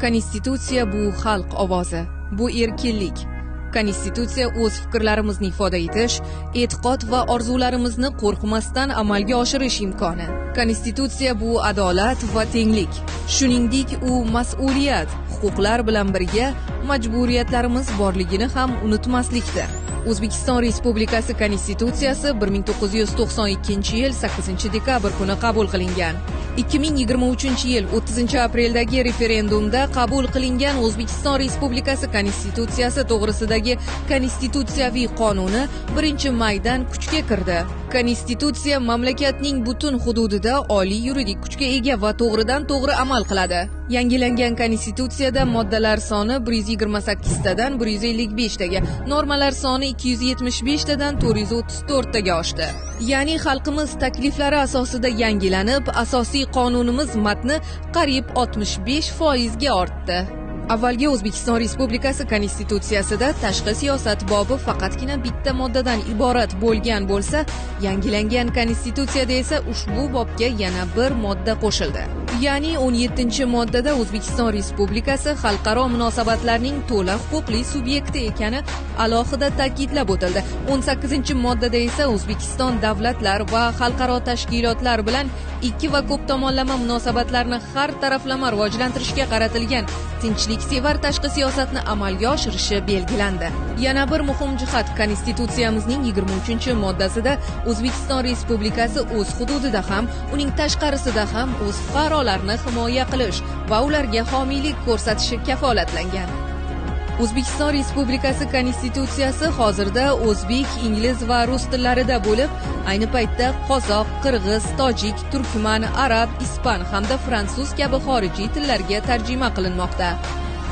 Konstitutsiya bu xalq ovozi, bu erkinlik. Konstitutsiya o'z fikrlarimizni ifoda etish, e'tiqod va orzularimizni qo'rqmasdan amalga oshirish imkoni. Konstitutsiya bu adolat va tenglik. Shuningdek, u mas'uliyat, huquqlar bilan birga majburiyatlarimiz borligini ham unutmaslikdir. O'zbekiston Respublikasi Konstitutsiyasi 1992-yil 8-dekabr kuni qabul qilingan. 2023-yil 30-apreldagi referendumda qabul qilingan O'zbekiston Respublikasi Konstitutsiyasi to'g'risidagi Konstitutsiyaviy qonuni 1-maydan kuchga kirdi. Konstitutsiya mamlakatning butun hududida oliy yuridik kuchga ega va to'g'ridan-to'g'ri amal qiladi. Yangilangan Konstitutsiyada moddalar soni 128 tadan 155 taga, normalar soni 275 tadan 434 taga oshdi. Ya'ni xalqimiz takliflari asosida yangilanib, asosiy qonunimiz matni qariyb 65% ga ortdi. Avvalgi O'zbekiston Respublikasi Konstitutsiyasida tashqi siyosat bobi faqatgina bitta moddadan iborat bo'lgan bo'lsa, yangilangan Konstitutsiyada esa ushbu bobga yana bir modda qo'shildi. Ya'ni 17-moddada O'zbekiston Respublikasi xalqaro munosabatlarning to'la huquqli subyekti ekani alohida ta'kidlab o'tildi. 18-moddada esa O'zbekiston davlatlar va xalqaro tashkilotlar bilan ikki va ko'p tomonlama munosabatlarni har taraflama rivojlantirishga qaratilgan tinchliksevar tashqi siyosatni amalga oshirishi belgilandi. Yana bir muhim jihat, Konstitutsiyamizning 23-moddasida O'zbekiston Respublikasi o'z hududida ham, uning tashqarisida ham o'z fuqarolarini himoya qilish va ularga homiylik ko'rsatishi kafolatlangan. O'zbekiston Respublikasi Konstitutsiyasi hozirda o'zbek, ingliz va rus tillarida bo'lib, ayni paytda qozoq, qirg'iz, tojik, turkman, arab, ispan hamda fransuz kabi xorijiy tillarga tarjima qilinmoqda.